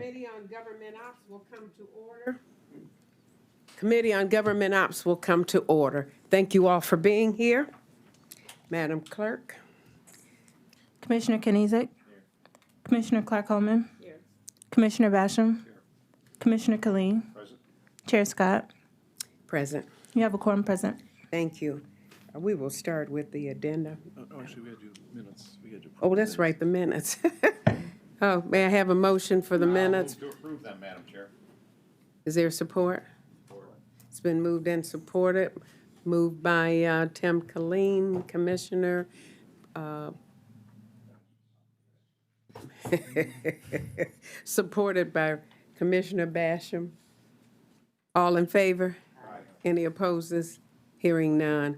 Committee on Government Ops will come to order. Committee on Government Ops will come to order. Thank you all for being here. Madam Clerk. Commissioner Kenizik. Commissioner Clark-Holman. Here. Commissioner Basham. Commissioner Killeen. Present. Chair Scott. Present. You have a quorum present. Thank you. We will start with the addenda. Oh, actually, we got to do minutes. We got to. Oh, that's right, the minutes. Oh, may I have a motion for the minutes? To approve them, Madam Chair. Is there support? It's been moved and supported. Moved by Tim Killeen, Commissioner. Supported by Commissioner Basham. All in favor? Aye. Any opposes? Hearing none.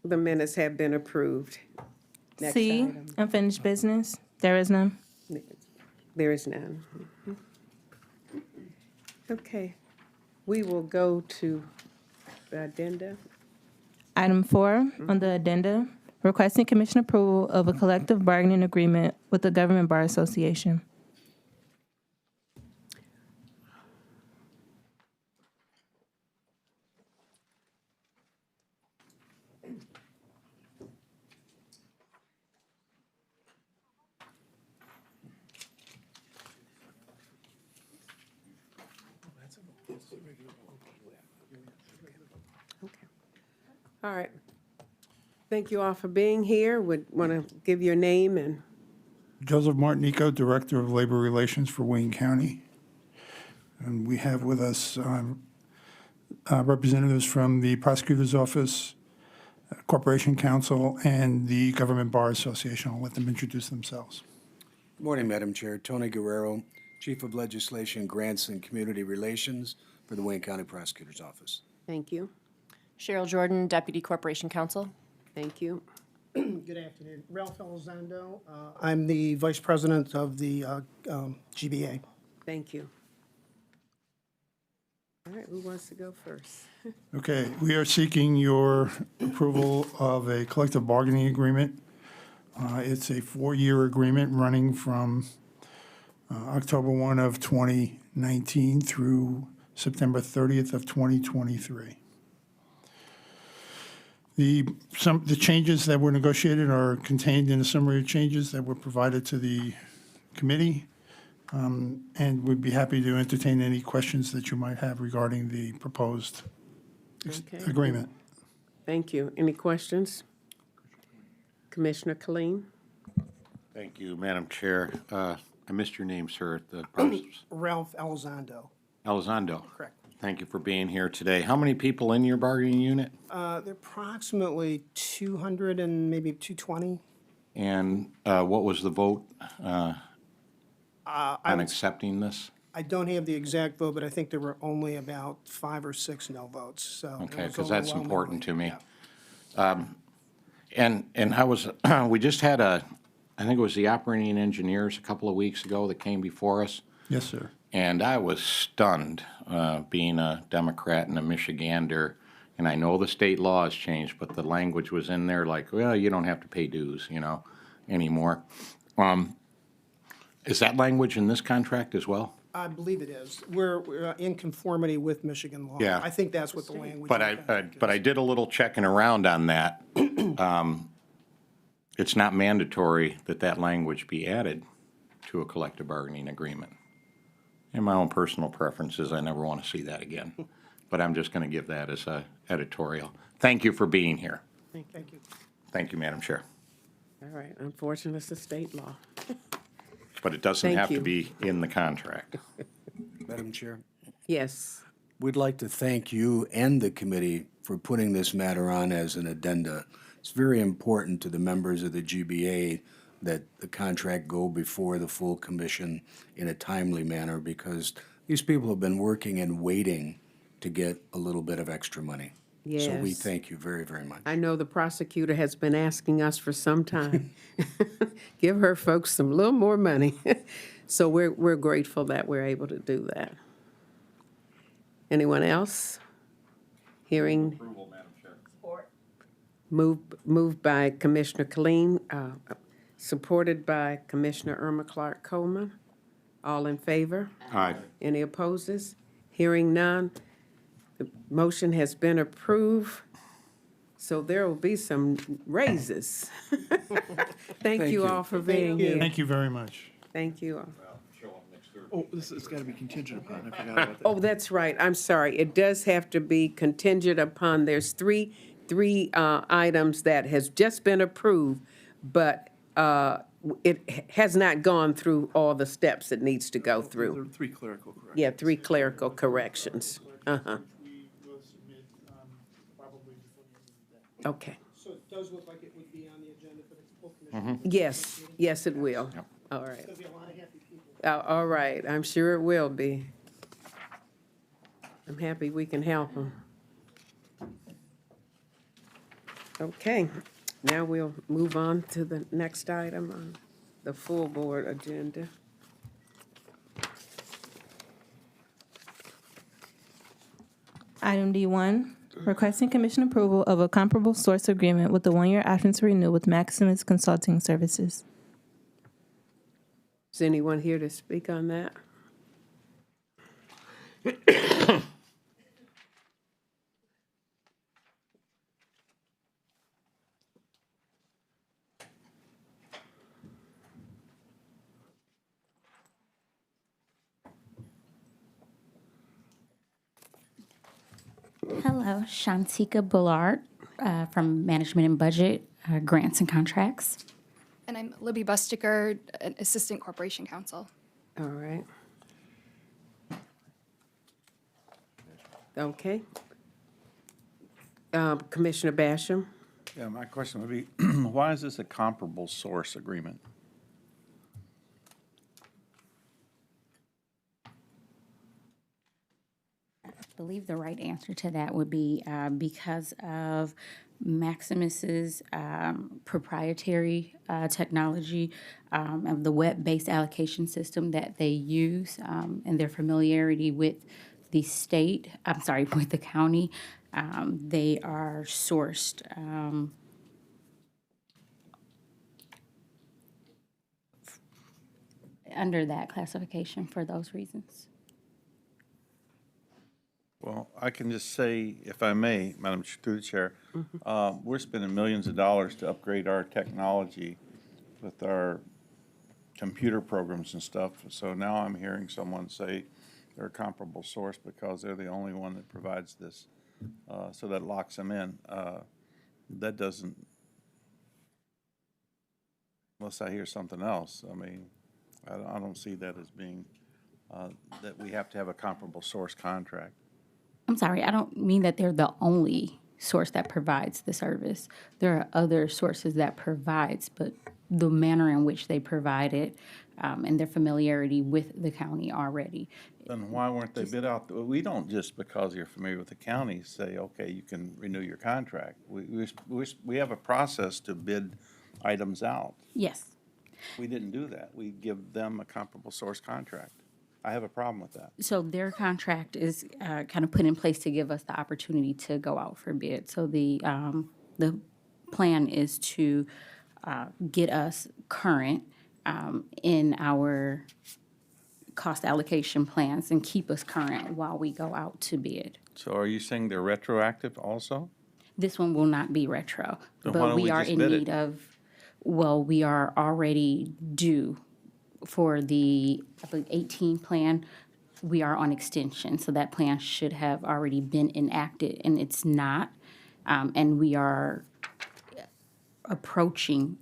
The minutes have been approved. Next C, item. unfinished business. There is none. There is none. Okay, we will go to the addenda. Item 4 on the addenda, requesting commission approval of a collective bargaining agreement with the Government Bar Association. All right. Thank you all for being here. Would want to give your name and, Joseph Martinico, Director of Labor Relations for Wayne County. And we have with us representatives from the Prosecutor's Office, Corporation Counsel, and the Government Bar Association. I'll let them introduce themselves. Good morning, Madam Chair. Tony Guerrero, Chief of Legislation, Grants, and Community Relations for the Wayne County Prosecutor's Office. thank you, Cheryl Jordan, Deputy Corporation Counsel. thank you. Good afternoon. Ralph Elizondo. I'm the Vice President of the GBA. Thank you. All right, who wants to go first? Okay, we are seeking your approval of a collective bargaining agreement. It's a 4-year agreement running from October 1 of 2019 through September 30th of 2023. The changes that were negotiated are contained in a summary of changes that were provided to the committee. And we'd be happy to entertain any questions that you might have regarding the proposed Okay. agreement. Thank you. Any questions? Commissioner Killeen? Thank you, Madam Chair. I missed your name, sir. Ralph Elizondo. Elizondo. Correct. Thank you for being here today. How many people in your bargaining unit? There are approximately 200 and maybe 220. And what was the vote on accepting this? I don't have the exact vote, but I think there were only about 5 or 6 no votes, so. it Okay, was because that's overwhelmingly- important to me. yeah. And how was, we just had I think it was the operating engineers a couple of weeks ago that came before us. Yes, sir. And I was stunned, being a Democrat and a Michigander, and I know the state law has changed, but the language was in there like, well, you don't have to pay dues, anymore. Is that language in this contract as well? I believe it is. We're in conformity with Michigan law. Yeah. I think that's what the language. But in the contract I is. did a little checking around on that. It's not mandatory that language be added to a collective bargaining agreement. In my own personal preferences, I never want to see that again. But I'm just going to give that as a editorial. Thank you for being here. Thank you. Thank you, Madam Chair. All right, unfortunately, it's the state law. But it doesn't Thank have you. to be in the contract. Madam Chair, Yes, we'd like to thank you and the committee for putting this matter on as an addenda. It's very important to the members of the GBA that the contract go before the full commission in a timely manner because these people have been working and waiting to get a little bit of extra money. So we Yes. thank you very, very much. I know the prosecutor has been asking us for some time. Give her folks some little more money. So we're grateful that we're able to do that. Anyone else? Hearing Approval, Madam Chair. moved by Commissioner Killeen, supported by Commissioner Irma Clark Coleman. All in favor? Aye. Any opposes? Hearing none, the motion has been approved. So there will be some raises. Thank you all for being here. Thank you very much. Thank you all. Oh, this has got to be contingent upon, I forgot about that. Oh, that's right, I'm sorry. It does have to be contingent upon, there's three items that has just been approved, but it has not gone through all the steps it needs to go There through. are 3 clerical corrections. Yeah, 3 clerical corrections. Uh-huh, We will submit probably before the end of the day. okay. So it does look like it would be on the agenda for the full commission. Yes, yes, it will. All right. There'll be a lot of happy people. All right, I'm sure it will be. I'm happy we can help them. Okay, now we'll move on to the next item on the full board agenda. Item D1, requesting commission approval of a comparable source agreement with the one-year option to renew with Maximus Consulting Services. Is anyone here to speak on that? Hello, Shantika Bullard from Management and Budget, Grants and Contracts. And I'm Libby Busticker, an Assistant Corporation Counsel. All right. Okay. Commissioner Basham? Yeah, my question would be, why is this a comparable source agreement? I believe the right answer to that would be because of Maximus's proprietary technology of the web-based allocation system that they use and their familiarity with the state, I'm sorry, with the county. They are sourced under that classification for those reasons. Well, I can just say, if I may, Madam through the Chair, we're spending millions of dollars to upgrade our technology with our computer programs and stuff. So now I'm hearing someone say they're a comparable source because they're the only one that provides this. So that locks them in. That doesn't, unless I hear something else, I mean, I don't see that as being, that we have to have a comparable source contract. I'm sorry, I don't mean that they're the only source that provides the service. There are other sources that provides, but the manner in which they provide it and their familiarity with the county already. Then why weren't they bid out? We don't just because you're familiar with the county say, okay, you can renew your contract. We have a process to bid items out. Yes. We didn't do that. We give them a comparable source contract. I have a problem with that. So their contract is kind of put in place to give us the opportunity to go out for bid. So the plan is to get us current in our cost allocation plans and keep us current while we go out to bid. So are you saying they're retroactive also? This one will not be retro, Then why but don't we we are just in bid it? need of, well, we are already due for the, I believe, 18 plan. We are on extension, so that plan should have already been enacted, and it's not. And we are approaching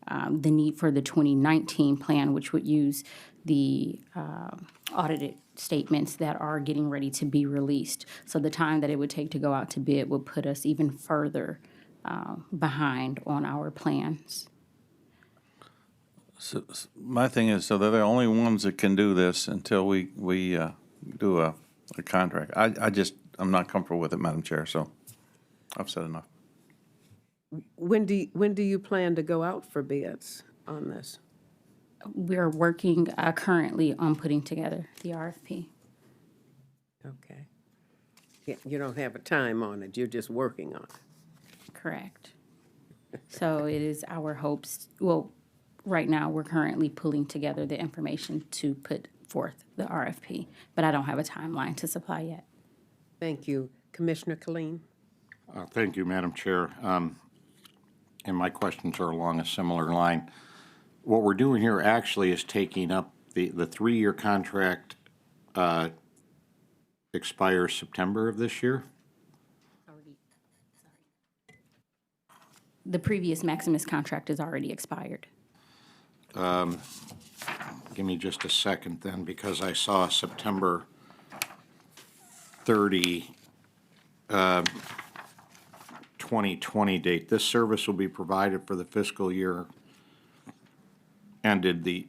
the need for the 2019 plan, which would use the audited statements that are getting ready to be released. So the time that it would take to go out to bid would put us even further behind on our plans. So my thing is, so they're the only ones that can do this until we do a contract. I'm not comfortable with it, Madam Chair, so I've said enough. When do you plan to go out for bids on this? We're working currently on putting together the RFP. Okay. Yeah, you don't have a time on it, you're just working on it. Correct. So it is our hopes, well, right now, we're currently pulling together the information to put forth the RFP, but I don't have a timeline to supply yet. Thank you. Commissioner Killeen? Thank you, Madam Chair. And my questions are along a similar line. What we're doing here actually is taking up the 3-year contract expires September of this year. The previous Maximus contract is already expired. Give me just a second then, because I saw September 30, 2020 date. This service will be provided for the fiscal year ended the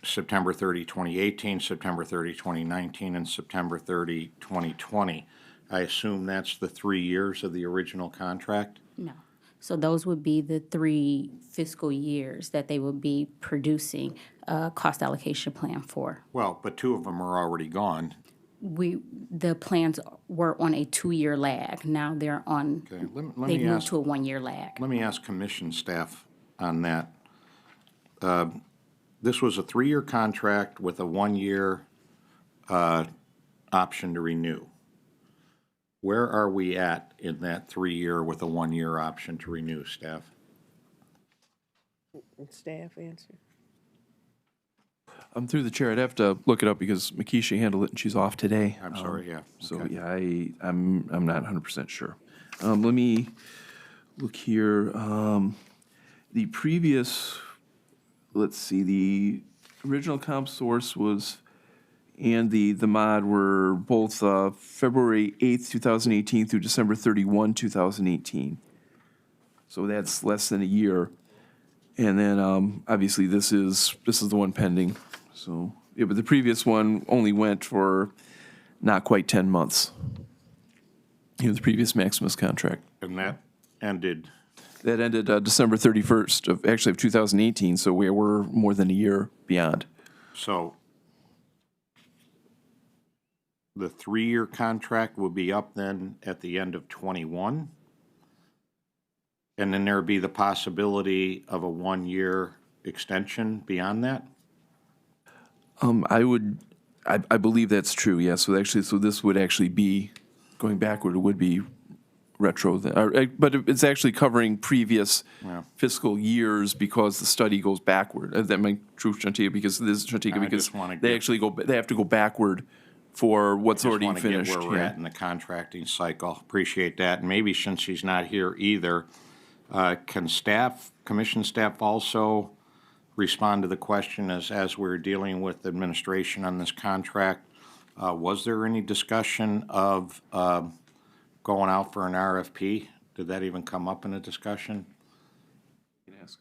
September 30, 2018, September 30, 2019, and September 30, 2020. I assume that's the 3 years of the original contract? No. So those would be the 3 fiscal years that they would be producing a cost allocation plan for. Well, but 2 of them are already gone. The plans were on a 2-year lag. Now they're on, Okay, let they've me moved ask, to a 1-year lag. let me ask commission staff on that. This was a 3-year contract with a 1-year option to renew. Where are we at in that 3-year with a 1-year option to renew, staff? Staff answer. Through the chair, I'd have to look it up because Makisha handled it and she's off today. I'm sorry, yeah. So, okay. yeah, I'm not 100% sure. Let me look here. The previous, let's see, the original comp source was, and the mod were both February 8th, 2018 through December 31, 2018. So that's less than a year. And then, obviously, this is the one pending. So, yeah, but the previous one only went for not quite 10 months. You know, the previous Maximus contract. And that ended, That ended December 31st of 2018, so we're more than a year beyond. so the 3-year contract will be up then at the end of '21? And then there'd be the possibility of a 1-year extension beyond that? I believe that's true, yes. So this would actually be, going backward, it would be retro, but it's actually covering previous Yeah. fiscal years because the study goes backward. That might true, Shantika, because this is Shantika, I because just wanna they get- actually they have to go backward for what's already Just finished. want to get where we're yeah. at in the contracting cycle. Appreciate that. And maybe since she's not here either, can commission staff also respond to the question as we're dealing with administration on this contract? Was there any discussion of going out for an RFP? Did that even come up in a discussion? You can ask.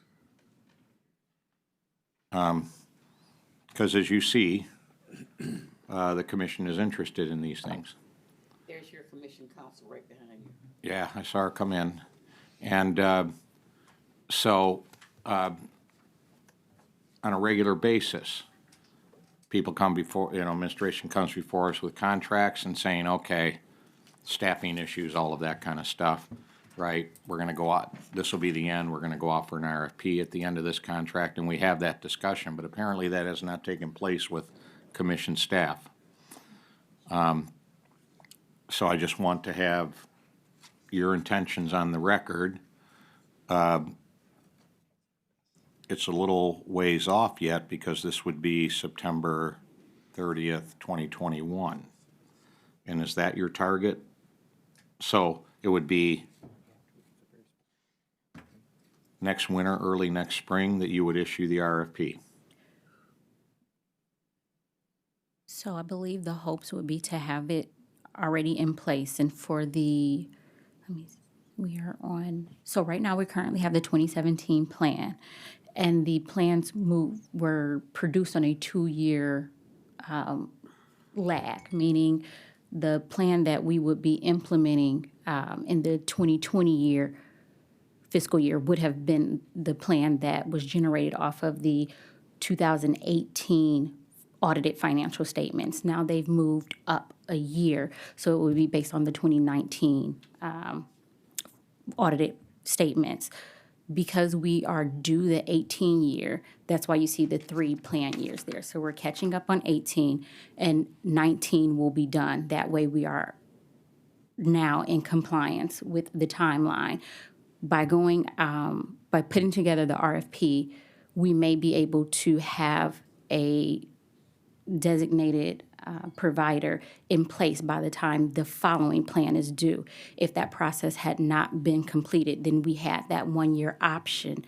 Because as you see, the commission is interested in these things. There's your commission counsel right behind you. Yeah, I saw her come in. And so on a regular basis, people come before, administration comes before us with contracts and saying, okay, staffing issues, all of that kind of stuff, right? We're going to go out, this will be the end, we're going to go out for an RFP at the end of this contract, and we have that discussion, but apparently that has not taken place with commission staff. So I just want to have your intentions on the record. It's a little ways off yet because this would be September 30th, 2021. And is that your target? So it would be next winter, early next spring that you would issue the RFP. So I believe the hopes would be to have it already in place, and for the, we are on, so right now we currently have the 2017 plan, and the plans were produced on a 2-year lag, meaning the plan that we would be implementing in the 2020 fiscal year would have been the plan that was generated off of the 2018 audited financial statements. Now they've moved up a year, so it would be based on the 2019 audited statements. because we are due the 18 year, that's why you see the 3 plan years there. So we're catching up on 18, and 19 will be done. That way we are now in compliance with the timeline. By going, by putting together the RFP, we may be able to have a designated provider in place by the time the following plan is due. If that process had not been completed, then we had that 1-year option,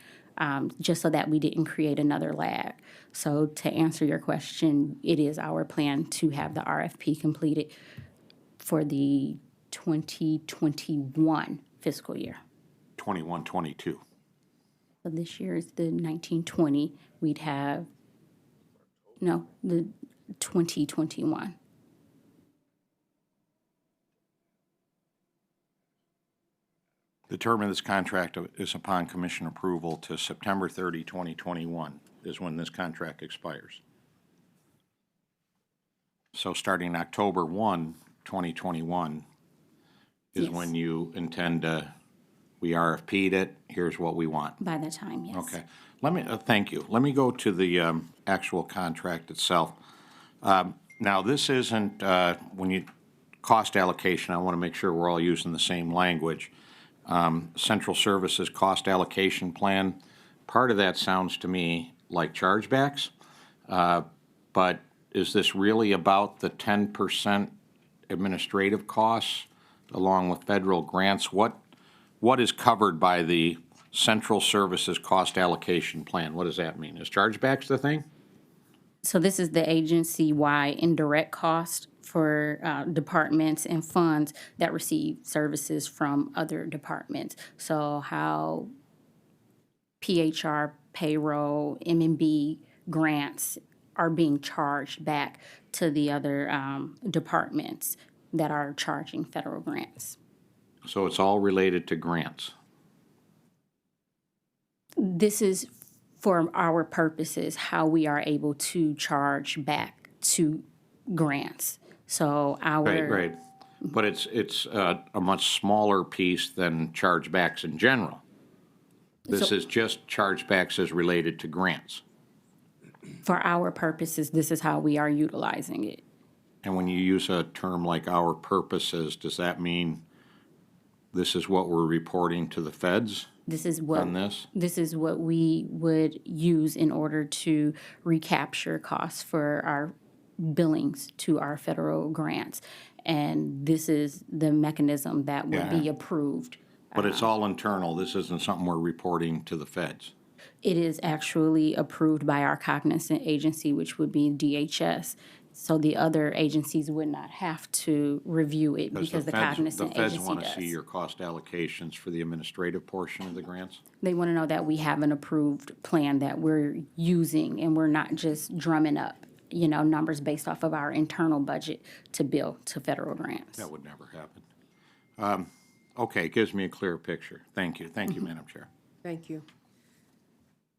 just so that we didn't create another lag. So to answer your question, it is our plan to have the RFP completed for the 2021 fiscal year. 21, 22. So this year is the 1920. We'd have, no, the 2021. The term of this contract is upon commission approval to September 30, 2021 is when this contract expires. So starting October 1, 2021 is Yes. when you intend to, we RFP'd it, here's what we want. By that time, yes. Okay. Let me, thank you. Let me go to the actual contract itself. Now, this isn't, when you, cost allocation, I want to make sure we're all using the same language. Central Services Cost Allocation Plan, part of that sounds to me like chargebacks. But is this really about the 10% administrative costs along with federal grants? What is covered by the Central Services Cost Allocation Plan? What does that mean? Is chargebacks the thing? So this is the agency-wide indirect cost for departments and funds that receive services from other departments. So how PHR, payroll, M&B grants are being charged back to the other departments that are charging federal grants. So it's all related to grants. This is for our purposes, how we are able to charge back to grants. So our. Right. But it's a much smaller piece than chargebacks in general. This is just chargebacks as related to grants. For our purposes, this is how we are utilizing it. And when you use a term like our purposes, does that mean this is what we're reporting to the feds? This is what On this? This is what we would use in order to recapture costs for our billings to our federal grants. And this is the mechanism that would be approved. But it's all internal. This isn't something we're reporting to the feds. It is actually approved by our cognizant agency, which would be DHS. So the other agencies would not have to review it because the cognizant agency does. The feds want to see your cost allocations for the administrative portion of the grants? They want to know that we have an approved plan that we're using, and we're not just drumming up, numbers based off of our internal budget to bill to federal grants. That would never happen. Okay, it gives me a clearer picture. Thank you. Thank you, Madam Chair. Thank you.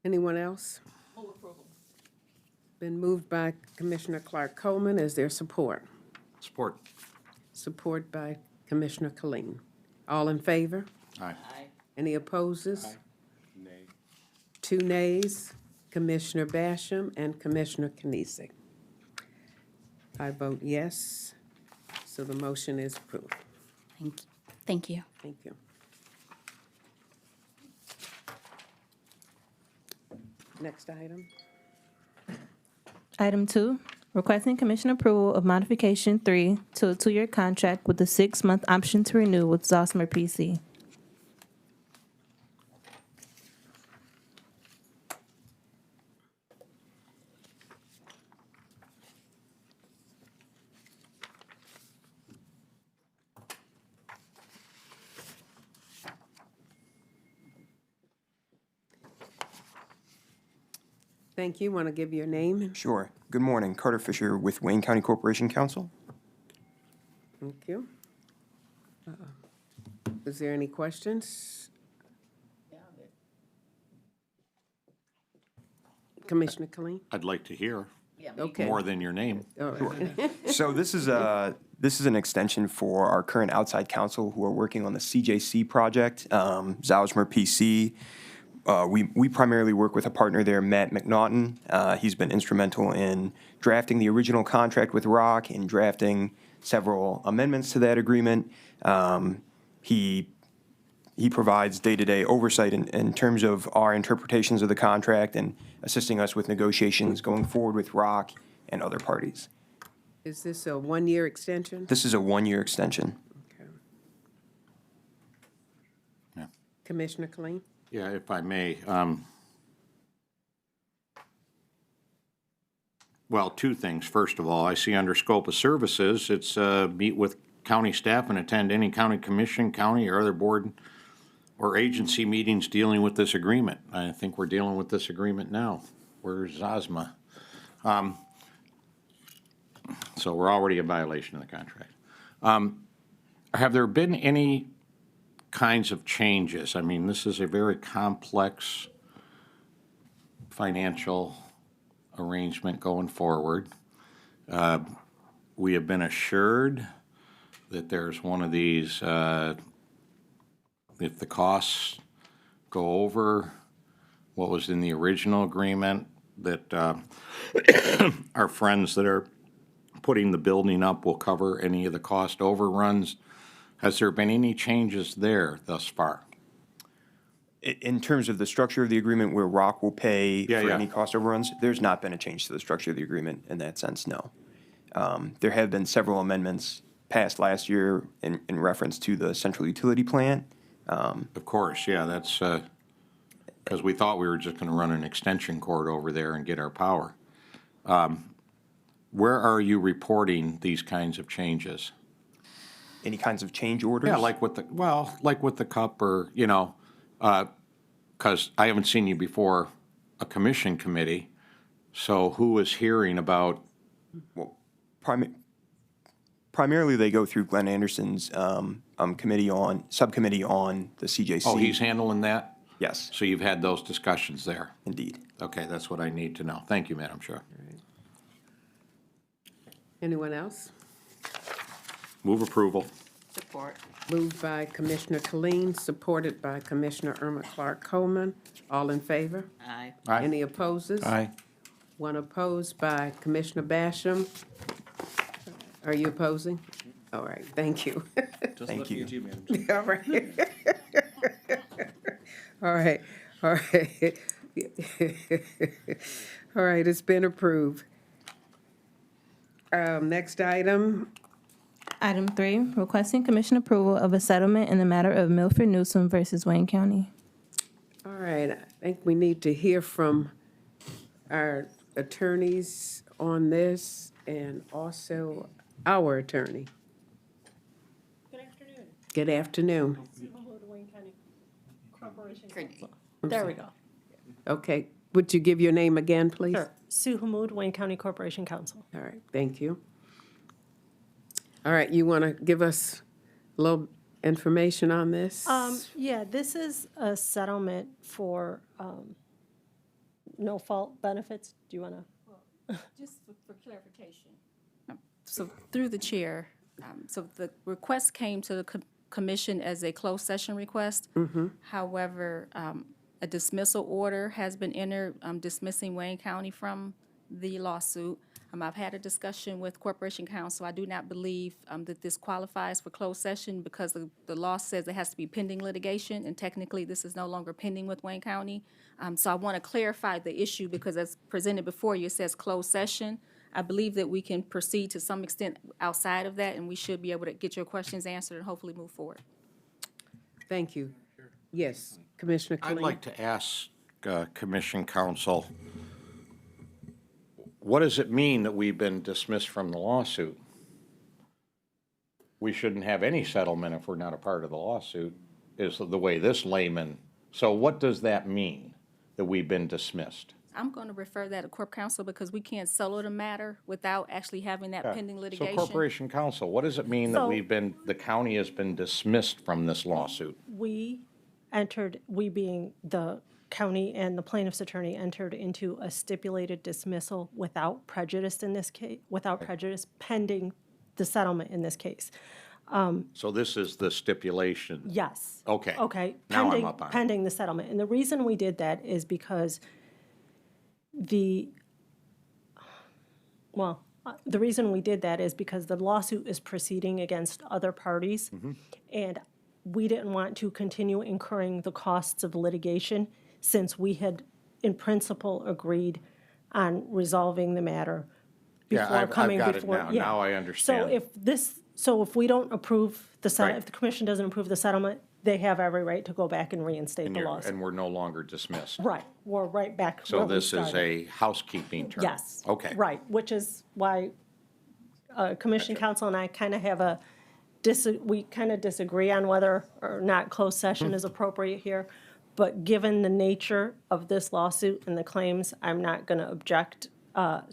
Anyone else? Full approval. Been moved by Commissioner Clark Coleman. Is there support? Support. Support by Commissioner Killeen. All in favor? Aye. Any opposes? Nay. 2 nays, Commissioner Basham and Commissioner Knesset. I vote yes, so the motion is approved. Thank you. Thank you. Next item. Item 2, requesting commission approval of modification 3 to a 2-year contract with a 6-month option to renew with Zosmer PC. Thank you. Want to give your name? Sure. Good morning. Carter Fisher with Wayne County Corporation Council. Thank you. Is there any questions? Commissioner Killeen? I'd like to hear Okay. more than your name. All right. So this is an extension for our current outside counsel who are working on the CJC project, Zausmer PC. we primarily work with a partner there, Matt McNaughton. He's been instrumental in drafting the original contract with Rock and drafting several amendments to that agreement. He provides day-to-day oversight in terms of our interpretations of the contract and assisting us with negotiations going forward with Rock and other parties. Is this a one-year extension? This is a one-year extension. Okay. Yeah. Commissioner Kleen? Yeah, if I may. Well, two things. First of all, I see under scope of services, it's meet with county staff and attend any county commission, county or other board or agency meetings dealing with this agreement. I think we're dealing with this agreement now. Where's Ozma? So we're already in violation of the contract. Have there been any kinds of changes? I mean, this is a very complex financial arrangement going forward. We have been assured that there's one of these, if the costs go over what was in the original agreement, that our friends that are putting the building up will cover any of the cost overruns. Has there been any changes there thus far? In terms of the structure of the agreement where Rock will pay for yeah. any cost overruns, there's not been a change to the structure of the agreement in that sense, no. There have been several amendments passed last year in reference to the central utility plant. Of course, yeah, that's because we thought we were just going to run an extension cord over there and get our power. Where are you reporting these kinds of changes? Any kinds of change orders? Yeah, like with the cup or, because I haven't seen you before a commission committee, so who is hearing about? Well, primarily they go through Glenn Anderson's subcommittee on the CJC. Oh, he's handling that? Yes, So you've had those discussions there? indeed. Okay, that's what I need to know. Thank you, Madam Chair. Anyone else? Move approval. Support. Moved by Commissioner Kleen, supported by Commissioner Irma Clark Coleman. All in favor? Aye. Aye. Any opposes? Aye. One opposed by Commissioner Basham. Are you opposing? All right, thank you. Thank you. All right. All right, all right. All right, it's been approved. Next item, Item 3, requesting commission approval of a settlement in the matter of Milford Newsom versus Wayne County. all right, I think we need to hear from our attorneys on this and also our attorney. Good afternoon. Good afternoon. Wayne County Corporation. I'm There sorry. we go. Okay, would you give your name again, please? Sure. Sue Hamoud, Wayne County Corporation Counsel. All right, thank you. All right, you want to give us a little information on this? Yeah, this is a settlement for NoFault benefits. Do you want to? Just for clarification. So through the chair, so the request came to the commission as a closed session request. However, a dismissal order has been entered dismissing Wayne County from the lawsuit. I've had a discussion with Corporation Counsel. I do not believe that this qualifies for closed session because the law says it has to be pending litigation, and technically this is no longer pending with Wayne County. So I want to clarify the issue because as presented before you, it says closed session. I believe that we can proceed to some extent outside of that, and we should be able to get your questions answered and hopefully move forward. Thank you. Yes, Commissioner Kleen. I'd like to ask Commission Counsel, what does it mean that we've been dismissed from the lawsuit? We shouldn't have any settlement if we're not a part of the lawsuit, is the way this layman. So what does that mean, that we've been dismissed? I'm going to refer that to Corp Counsel because we can't settle the matter without actually having that pending So litigation. Corporation Counsel, what does it mean that So- the county has been dismissed from this lawsuit? We being the county and the plaintiff's attorney, entered into a stipulated dismissal without prejudice in this case, without prejudice pending the settlement in this case. So this is the stipulation? Yes. Okay. Okay. Now I'm pending- up on it. Pending the settlement. And the reason we did that is because the reason we did that is because the lawsuit is proceeding against other parties. And we didn't want to continue incurring the costs of litigation since we had, in principle, agreed on resolving the matter Yeah, before I've coming got it before. now. yeah. Now I understand. So if we don't approve the Right. if the commission doesn't approve the settlement, they have every right to go back and reinstate And the you're, lawsuit. and we're no longer dismissed? Right, we're right back So where we this is started. a housekeeping term? Yes. Okay. Right, which is why Commission Counsel and I kind of have we kind of disagree on whether or not closed session is appropriate here. But given the nature of this lawsuit and the claims, I'm not going to object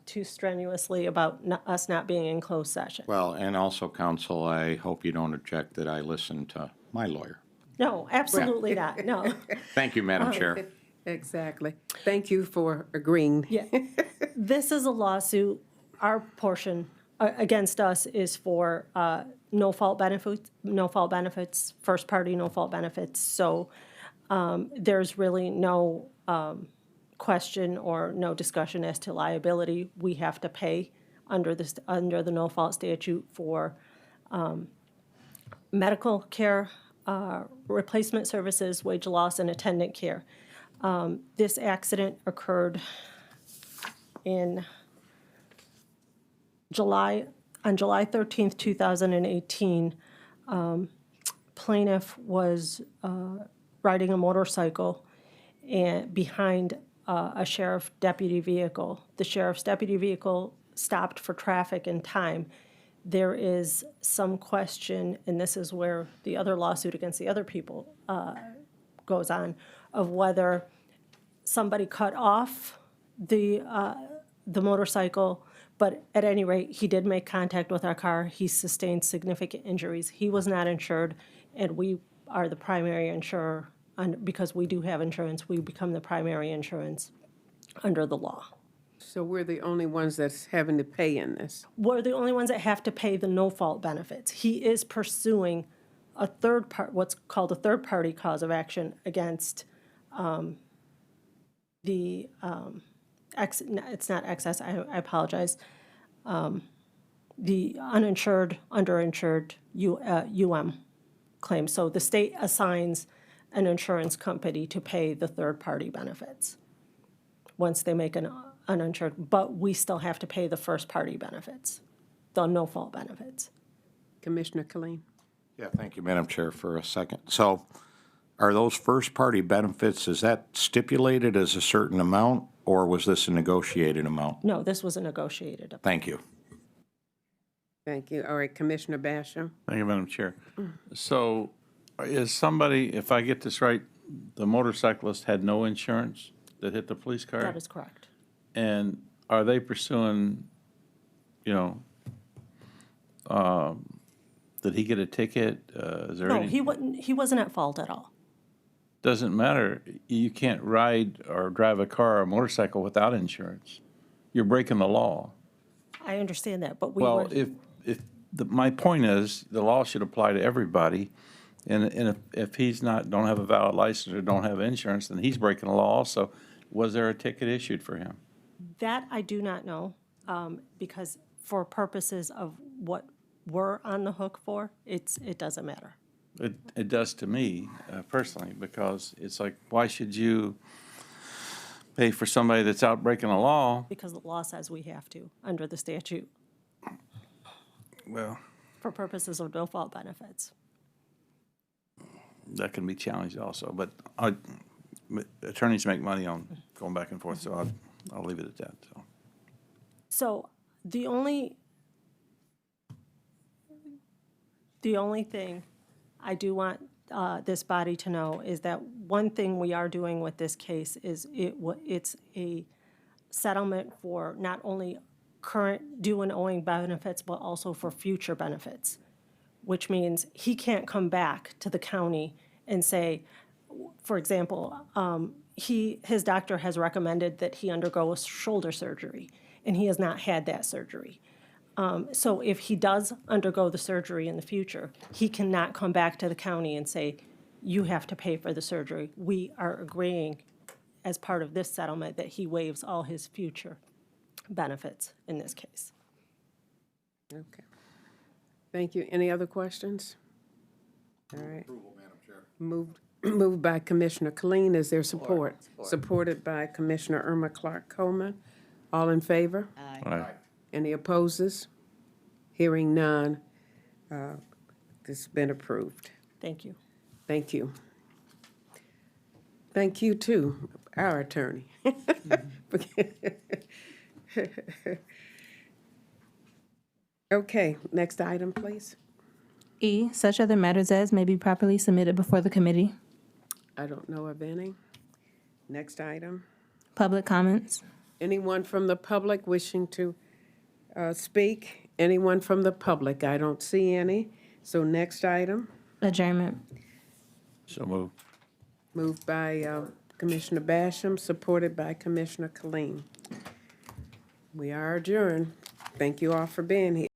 too strenuously about us not being in closed session. Well, and also, counsel, I hope you don't object that I listen to my lawyer. No, absolutely not, no. Thank you, Madam Chair. Exactly. Thank you for agreeing. Yeah, this is a lawsuit, our portion against us is for no-fault benefits, first-party no-fault benefits. So there's really no question or no discussion as to liability. We have to pay under the no-fault statute for medical care, replacement services, wage loss, and attendant care. This accident occurred on July 13th, 2018. Plaintiff was riding a motorcycle and behind a sheriff deputy vehicle. The sheriff's deputy vehicle stopped for traffic in time. There is some question, and this is where the other lawsuit against the other people goes on, of whether somebody cut off the motorcycle, but at any rate, he did make contact with our car. He sustained significant injuries. He was not insured, and we are the primary insurer. Because we do have insurance, we become the primary insurance under the law. So we're the only ones that's having to pay in this. We're the only ones that have to pay the no-fault benefits. He is pursuing what's called a third-party cause of action against it's not excess, I apologize, the uninsured, underinsured claim. So the state assigns an insurance company to pay the third-party benefits once they make an uninsured, but we still have to pay the first-party benefits, the no-fault benefits. Commissioner Killeen? Yeah, thank you, Madam Chair, for a second. So are those first-party benefits, is that stipulated as a certain amount, or was this a negotiated amount? No, this was a negotiated. Thank you. Thank you. All right, Commissioner Basham? Thank you, Madam Chair. So is somebody, if I get this right, the motorcyclist had no insurance that hit the police car? That is correct. And are they pursuing, did he get a ticket? Is there No, any? he wasn't at fault at all. Doesn't matter. You can't ride or drive a car or a motorcycle without insurance. You're breaking the law. I understand that, but we Well, were. my point is, the law should apply to everybody. And if he's don't have a valid license or don't have insurance, then he's breaking the law also. Was there a ticket issued for him? That I do not know, because for purposes of what we're on the hook for, it doesn't matter. It does to me personally, because it's like, why should you pay for somebody that's out breaking the law? Because the law says we have to, under the statute, Well, for purposes of no-fault benefits. that can be challenged also, but attorneys make money on going back and forth, so I'll leave it at that, so. So the only thing I do want this body to know is that one thing we are doing with this case is it's a settlement for not only current due and owing benefits, but also for future benefits, which means he can't come back to the county and say, for example, his doctor has recommended that he undergo a shoulder surgery, and he has not had that surgery. So if he does undergo the surgery in the future, he cannot come back to the county and say, you have to pay for the surgery. We are agreeing as part of this settlement that he waives all his future benefits in this case. Okay. Thank you. Any other questions? All right. Moved by Commissioner Killeen. Is there support? Supported by Commissioner Irma Clark Coleman. All in favor? Aye. Any opposes? Hearing none. This has been approved. Thank you. Thank you. Thank you, too, our attorney. Okay, next item, please. E, such other matters as may be properly submitted before the committee. I don't know of any. Next item. Public comments. Anyone from the public wishing to speak? Anyone from the public? I don't see any. So next item, Adjournment. So moved. moved by Commissioner Basham, supported by Commissioner Killeen. We are adjourned. Thank you all for being here.